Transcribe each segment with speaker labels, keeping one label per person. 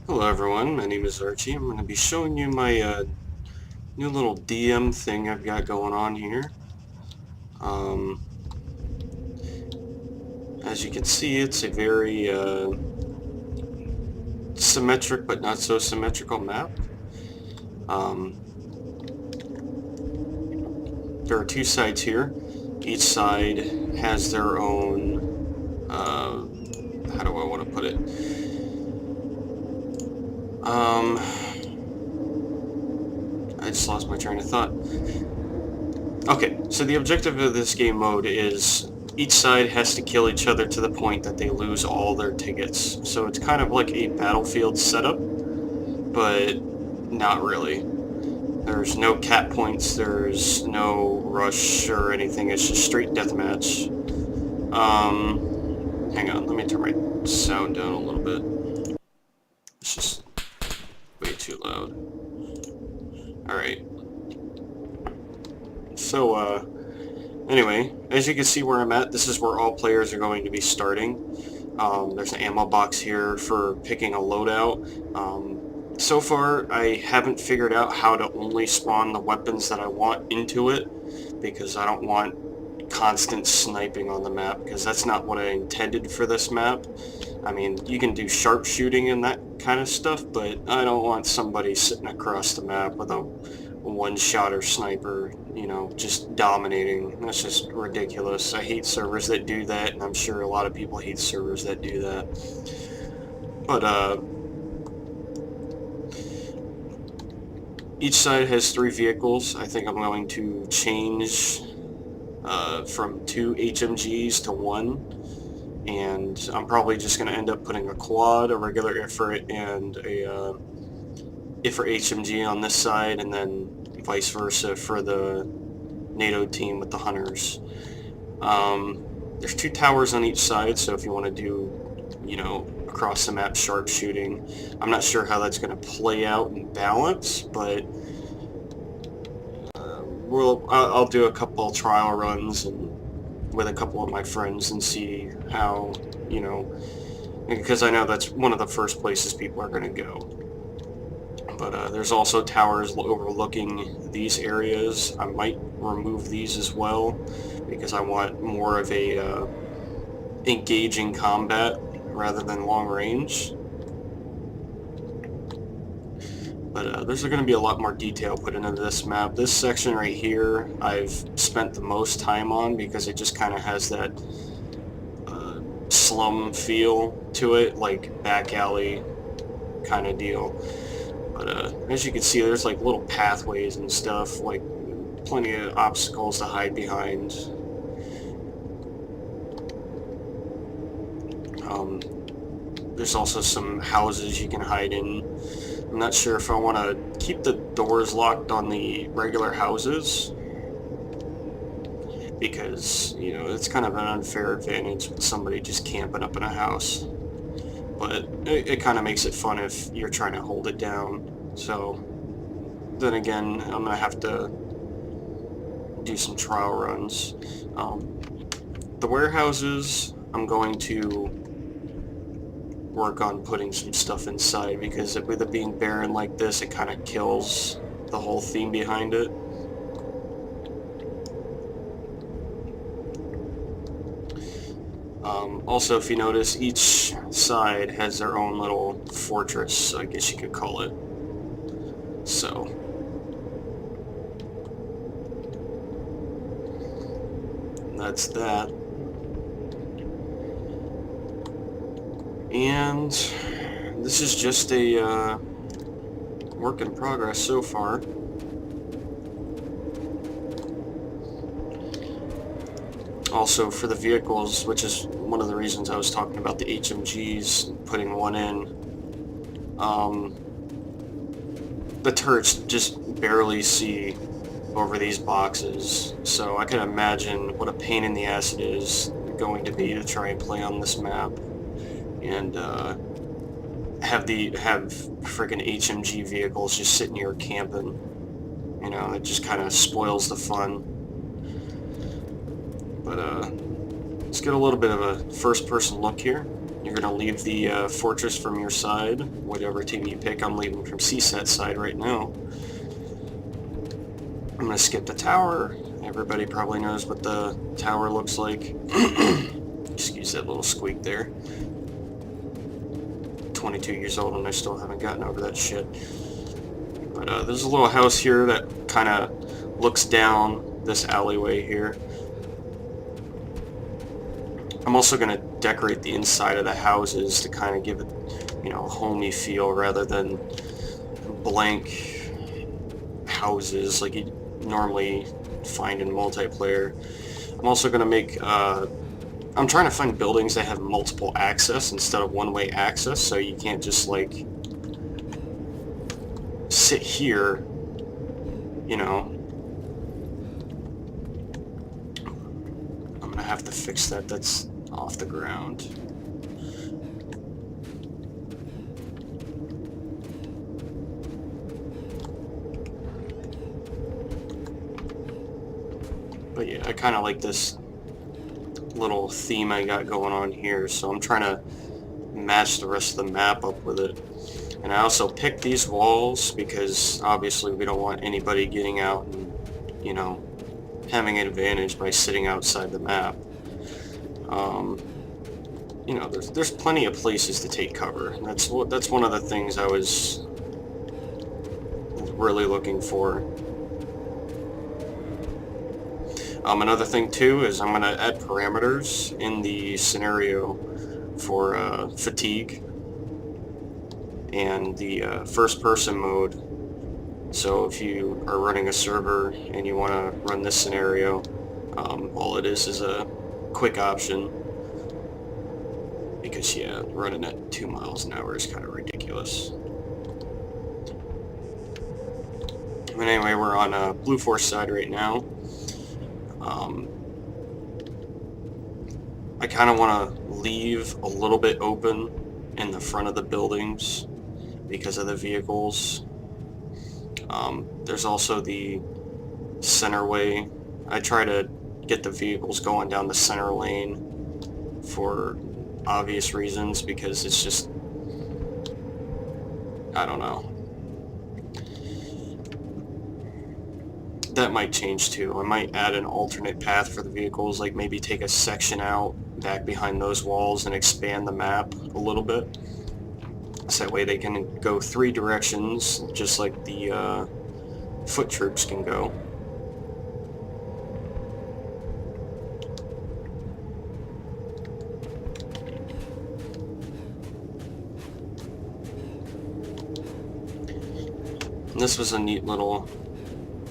Speaker 1: Hello everyone, my name is Archie. I'm going to be showing you my new little DM thing I've got going on here. Um, as you can see, it's a very symmetric but not so symmetrical map. There are two sides here. Each side has their own, how do I want to put it? I just lost my train of thought. Okay, so the objective of this game mode is each side has to kill each other to the point that they lose all their tickets. So it's kind of like a battlefield setup, but not really. There's no cap points, there's no rush or anything, it's just straight deathmatch. Hang on, let me turn my sound down a little bit. It's just way too loud. Alright. So, anyway, as you can see where I'm at, this is where all players are going to be starting. There's an ammo box here for picking a loadout. So far, I haven't figured out how to only spawn the weapons that I want into it, because I don't want constant sniping on the map, because that's not what I intended for this map. I mean, you can do sharpshooting and that kind of stuff, but I don't want somebody sitting across the map with a one-shot or sniper, you know, just dominating. That's just ridiculous. I hate servers that do that, and I'm sure a lot of people hate servers that do that. But, each side has 3 vehicles. I think I'm going to change from 2 HMGs to 1, and I'm probably just going to end up putting a quad, a regular IFRIT, and a IFRIT HMG on this side, and then vice versa for the NATO team with the hunters. There's 2 towers on each side, so if you want to do, you know, across the map sharpshooting, I'm not sure how that's going to play out in balance, but I'll do a couple trial runs and with a couple of my friends and see how, you know, because I know that's one of the first places people are going to go. But there's also towers overlooking these areas. I might remove these as well, because I want more of a engaging combat rather than long range. But there's going to be a lot more detail put into this map. This section right here I've spent the most time on, because it just kind of has that slum feel to it, like back alley kind of deal. But as you can see, there's like little pathways and stuff, like plenty of obstacles to hide behind. There's also some houses you can hide in. I'm not sure if I want to keep the doors locked on the regular houses, because, you know, it's kind of an unfair advantage with somebody just camping up in a house. But it kind of makes it fun if you're trying to hold it down. So then again, I'm going to have to do some trial runs. The warehouses, I'm going to work on putting some stuff inside, because with it being barren like this, it kind of kills the whole theme behind it. Also, if you notice, each side has their own little fortress, I guess you could call it. So, that's that. And this is just a work in progress so far. Also, for the vehicles, which is one of the reasons I was talking about the HMGs, putting one in, the turrets just barely see over these boxes, so I can imagine what a pain in the ass it is going to be to try and play on this map, and have friggin' HMG vehicles just sitting here camping. You know, it just kind of spoils the fun. But let's get a little bit of a first-person look here. You're going to leave the fortress from your side, whatever team you pick. I'm leaving from CSAT side right now. I'm going to skip the tower. Everybody probably knows what the tower looks like. Excuse that little squeak there. 22 years old and I still haven't gotten over that shit. But there's a little house here that kind of looks down this alleyway here. I'm also going to decorate the inside of the houses to kind of give it, you know, a homey feel rather than blank houses like you normally find in multiplayer. I'm also going to make, I'm trying to find buildings that have multiple access instead of one-way access, so you can't just like sit here, you know. I'm gonna have to fix that. That's off the ground. But yeah, I kind of like this little theme I got going on here, so I'm trying to match the rest of the map up with it. And I also picked these walls because obviously we don't want anybody getting out and, you know, having an advantage by sitting outside the map. You know, there's plenty of places to take cover. That's one of the things I was really looking for. Another thing too is I'm going to add parameters in the scenario for fatigue and the first person mode. So if you are running a server and you want to run this scenario, all it is a quick option, because yeah, running at 2 miles an hour is kind of ridiculous. But anyway, we're on Blue Force side right now. I kind of want to leave a little bit open in the front of the buildings because of the vehicles. There's also the center way. I try to get the vehicles going down the center lane for obvious reasons, because it's just, I don't know. That might change too. I might add an alternate path for the vehicles, like maybe take a section out back behind those walls and expand the map a little bit. So that way they can go 3 directions, just like the foot troops can go. And this was a neat little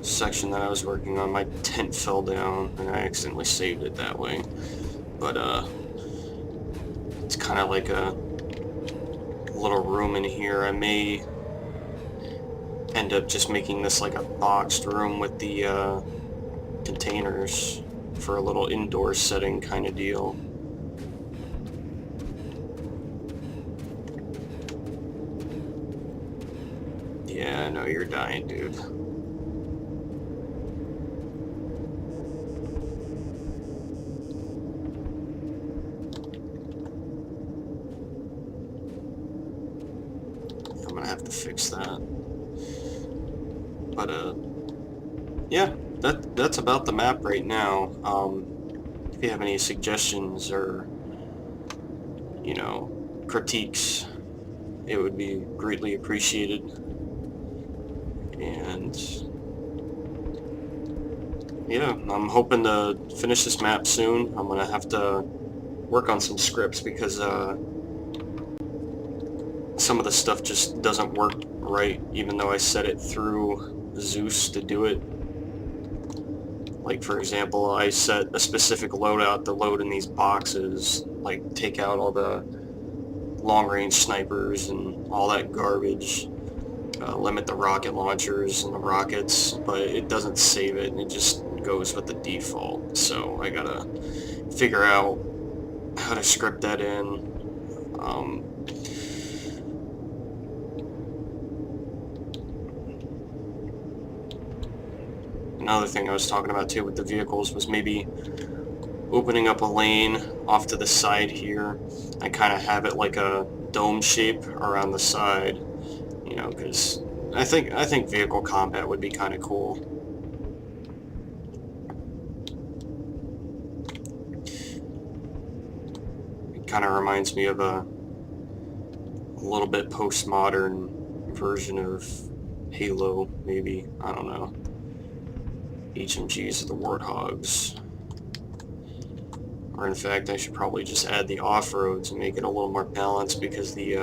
Speaker 1: section that I was working on. My tent fell down and I accidentally saved it that way. But it's kind of like a little room in here. I may end up just making this like a boxed room with the containers for a little indoor setting kind of deal. Yeah, I know you're dying, dude. I'm gonna have to fix that. But yeah, that's about the map right now. If you have any suggestions or, you know, critiques, it would be greatly appreciated. And yeah, I'm hoping to finish this map soon. I'm gonna have to work on some scripts because some of the stuff just doesn't work right, even though I set it through Zeus to do it. Like, for example, I set a specific loadout to load in these boxes, like take out all the long-range snipers and all that garbage, limit the rocket launchers and the rockets, but it doesn't save it, and it just goes with the default. So I gotta figure out how to script that in. Another thing I was talking about too with the vehicles was maybe opening up a lane off to the side here. I kind of have it like a dome shape around the side, you know, because I think vehicle combat would be kind of cool. It kind of reminds me of a little bit postmodern version of Halo, maybe. I don't know. HMGs are the Warthogs. Or in fact, I should probably just add the off-road to make it a little more balanced, because the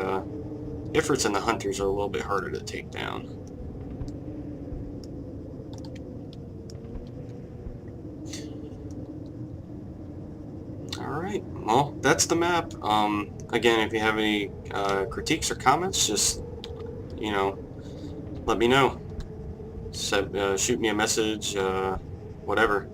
Speaker 1: Ifrits and the Hunters are a little bit harder to take down. Alright, well, that's the map. Again, if you have any critiques or comments, just, you know, let me know. Shoot me a message, whatever.